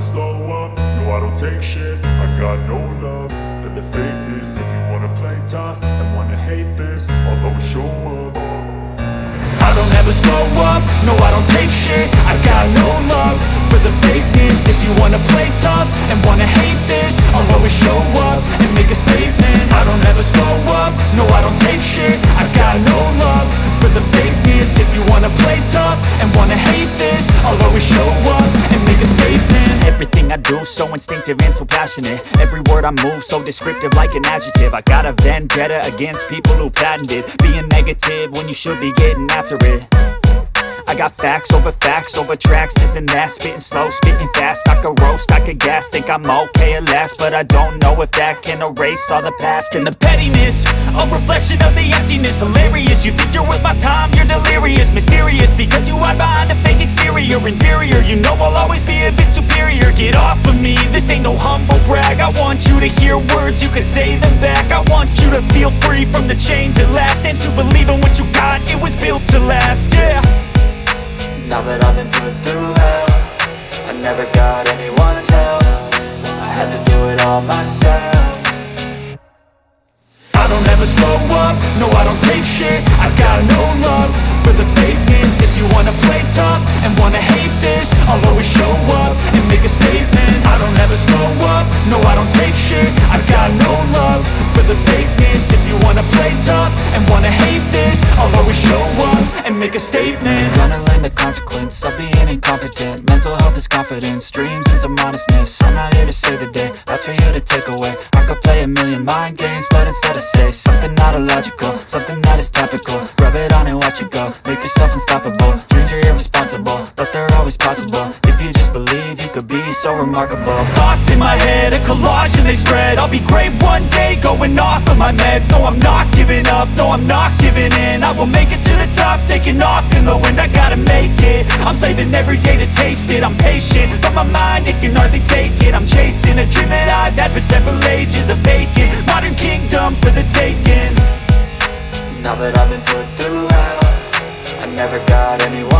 slow up, no I don't take shit. I got no love for the fakeness. If you wanna play tough and wanna hate this, I'll always show up. I don't ever slow up, no I don't take shit. I got no love for the fakeness. If you wanna play tough and wanna hate this, I'll always show up and make a statement. I don't ever slow up, no I don't take shit. I got no love for the fakeness. If you wanna play tough and wanna hate this, I'll always show up and make a statement. Everything I do so instinctive and so passionate. Every word I move so descriptive like an adjective. I got a vendetta against people who patented being negative when you should be getting after it. I got facts over tracks, this and that. Spitting slow, spitting fast, I could roast, I could gas. Think I'm okay at last, but I don't know if that can erase all the past. And the pettiness, a reflection of the emptiness. Hilarious, you think you're worth my time, you're delirious. Mysterious, because you hide behind a fake exterior. Inferior, you know I'll always be a bit superior. Get off of me, this ain't no humble brag. I want you to hear words, you can say them back. I want you to feel free from the chains at last, and to believe in what you got, it was built to last, yeah. Now that I've been put through hell, I never got anyone's help. I had to do it all myself. I don't ever slow up, no I don't take shit. I got no love for the fakeness. If you wanna play tough and wanna hate this, I'll always show up and make a statement. I don't ever slow up, no I don't take shit. I got no love for the fakeness. If you wanna play tough and wanna hate this, I'll always show up and make a statement. Gonna learn the consequence of being incompetent. Mental health is confidence, dreams and some modestness. I'm not here to save the day, that's for you to take away. I could play a million mind games, but instead I say something not illogical, something that is topical. Rub it on and watch it go, make yourself unstoppable. Dreams are irresponsible, but they're always possible. If you just believe, you could be so remarkable. Thoughts in my head, a collage and they spread. I'll be great one day, going off of my meds. No, I'm not giving up, no, I'm not giving in. I will make it to the top, taking off in the wind. I gotta make it, I'm saving every day to taste it. I'm patient, but my mind, it can hardly take it. I'm chasing a dream that I've had for several ages. A vacant, modern kingdom for the taking. Now that I've been put through hell, I never got anyone